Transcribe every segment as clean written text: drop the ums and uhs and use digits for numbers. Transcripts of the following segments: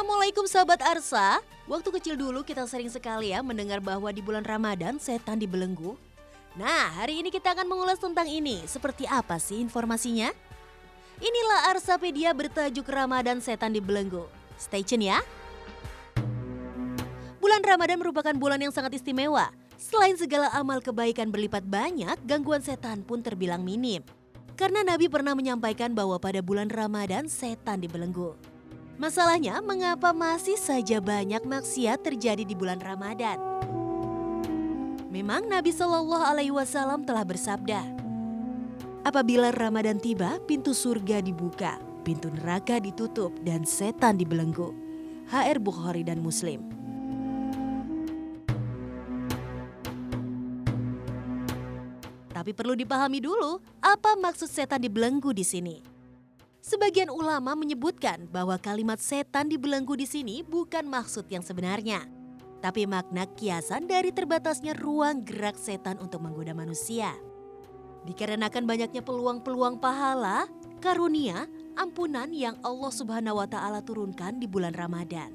Assalamualaikum sahabat Arsa. Waktu kecil dulu kita sering sekali ya mendengar bahwa di bulan Ramadan setan dibelenggu. Nah, hari ini kita akan mengulas tentang ini. Seperti apa sih informasinya? Inilah Arsapedia bertajuk Ramadan Setan Dibelenggu. Stay tune ya. Bulan Ramadan merupakan bulan yang sangat istimewa. Selain segala amal kebaikan berlipat banyak, gangguan setan pun terbilang minim. Karena Nabi pernah menyampaikan bahwa pada bulan Ramadan setan dibelenggu. Masalahnya, mengapa masih saja banyak maksiat terjadi di bulan Ramadan? Memang Nabi Shallallahu Alaihi Wasallam telah bersabda, apabila Ramadan tiba, pintu surga dibuka, pintu neraka ditutup, dan setan dibelenggu. HR Bukhari dan Muslim. Tapi perlu dipahami dulu, apa maksud setan dibelenggu di sini? Sebagian ulama menyebutkan bahwa kalimat setan dibelenggu di sini bukan maksud yang sebenarnya, tapi makna kiasan dari terbatasnya ruang gerak setan untuk menggoda manusia. Dikarenakan banyaknya peluang-peluang pahala, karunia, ampunan yang Allah Subhanahu wa Ta'ala turunkan di bulan Ramadan.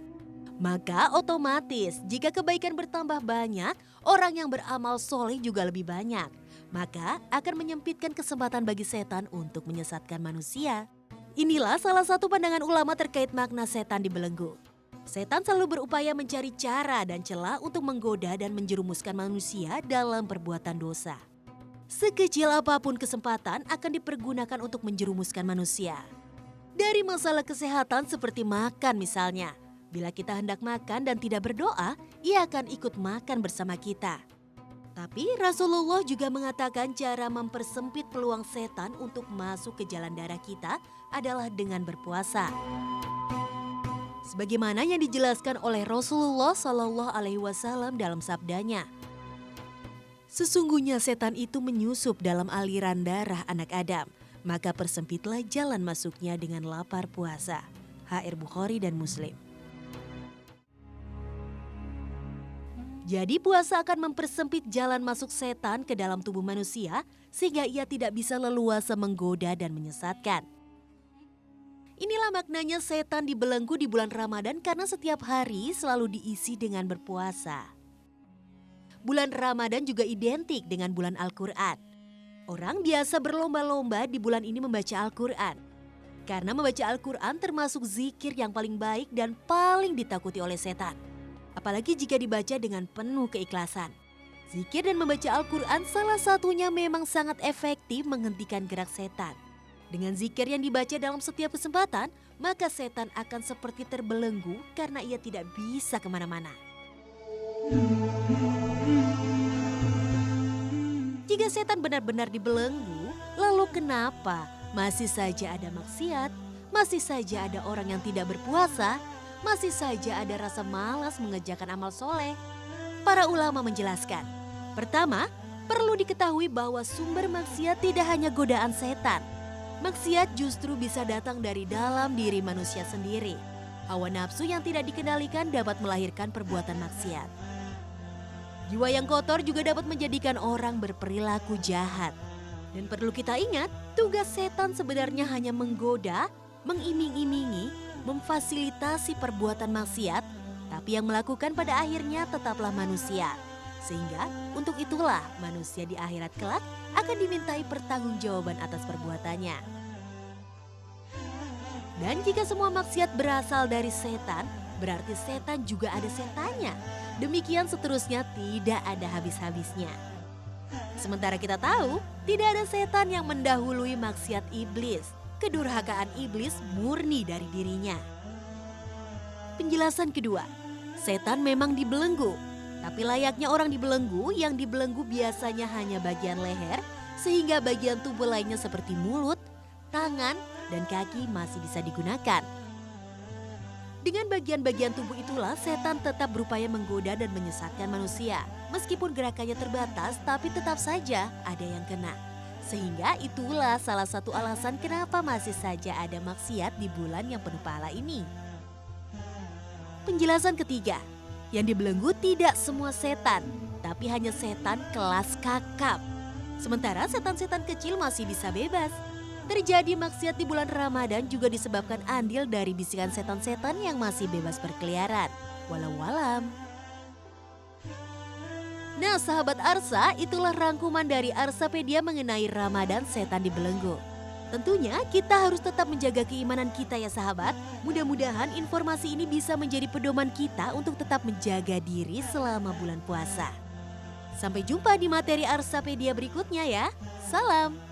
Maka otomatis jika kebaikan bertambah banyak, orang yang beramal soleh juga lebih banyak. Maka akan menyempitkan kesempatan bagi setan untuk menyesatkan manusia. Inilah salah satu pandangan ulama terkait makna setan dibelenggu. Setan selalu berupaya mencari cara dan celah untuk menggoda dan menjerumuskan manusia dalam perbuatan dosa. Sekecil apapun kesempatan akan dipergunakan untuk menjerumuskan manusia. Dari masalah kesehatan seperti makan misalnya. Bila kita hendak makan dan tidak berdoa, ia akan ikut makan bersama kita. Tapi Rasulullah juga mengatakan cara mempersempit peluang setan untuk masuk ke jalan darah kita adalah dengan berpuasa. Sebagaimana yang dijelaskan oleh Rasulullah Shallallahu Alaihi Wasallam dalam sabdanya, sesungguhnya setan itu menyusup dalam aliran darah anak Adam, maka persempitlah jalan masuknya dengan lapar puasa. HR Bukhari dan Muslim. Jadi puasa akan mempersempit jalan masuk setan ke dalam tubuh manusia sehingga ia tidak bisa leluasa menggoda dan menyesatkan. Inilah maknanya setan dibelenggu di bulan Ramadan karena setiap hari selalu diisi dengan berpuasa. Bulan Ramadan juga identik dengan bulan Al-Quran. Orang biasa berlomba-lomba di bulan ini membaca Al-Quran. Karena membaca Al-Quran termasuk zikir yang paling baik dan paling ditakuti oleh setan. Apalagi jika dibaca dengan penuh keikhlasan. Zikir dan membaca Al-Quran salah satunya memang sangat efektif menghentikan gerak setan. Dengan zikir yang dibaca dalam setiap kesempatan, maka setan akan seperti terbelenggu karena ia tidak bisa kemana-mana. Jika setan benar-benar dibelenggu, lalu kenapa masih saja ada maksiat, masih saja ada orang yang tidak berpuasa, masih saja ada rasa malas mengerjakan amal soleh? Para ulama menjelaskan, pertama, perlu diketahui bahwa sumber maksiat tidak hanya godaan setan. Maksiat justru bisa datang dari dalam diri manusia sendiri. Hawa nafsu yang tidak dikendalikan dapat melahirkan perbuatan maksiat. Jiwa yang kotor juga dapat menjadikan orang berperilaku jahat. Dan perlu kita ingat, tugas setan sebenarnya hanya menggoda, mengiming-imingi, memfasilitasi perbuatan maksiat, tapi yang melakukan pada akhirnya tetaplah manusia. Sehingga untuk itulah manusia di akhirat kelak akan dimintai pertanggungjawaban atas perbuatannya. Dan jika semua maksiat berasal dari setan, berarti setan juga ada setannya. Demikian seterusnya tidak ada habis-habisnya. Sementara kita tahu, tidak ada setan yang mendahului maksiat iblis. Kedurhakaan iblis murni dari dirinya. Penjelasan kedua, setan memang dibelenggu. Tapi layaknya orang dibelenggu, yang dibelenggu biasanya hanya bagian leher, sehingga bagian tubuh lainnya seperti mulut, tangan, dan kaki masih bisa digunakan. Dengan bagian-bagian tubuh itulah setan tetap berupaya menggoda dan menyesatkan manusia. Meskipun gerakannya terbatas, tapi tetap saja ada yang kena. Sehingga itulah salah satu alasan kenapa masih saja ada maksiat di bulan yang penuh pahala ini. Penjelasan ketiga, yang dibelenggu tidak semua setan, tapi hanya setan kelas kakap. Sementara setan-setan kecil masih bisa bebas. Terjadi maksiat di bulan Ramadan juga disebabkan andil dari bisikan setan-setan yang masih bebas berkeliaran. Walau alam. Nah sahabat Arsa, itulah rangkuman dari Arsapedia mengenai Ramadan setan dibelenggu. Tentunya kita harus tetap menjaga keimanan kita ya sahabat. Mudah-mudahan informasi ini bisa menjadi pedoman kita untuk tetap menjaga diri selama bulan puasa. Sampai jumpa di materi Arsapedia berikutnya ya. Salam.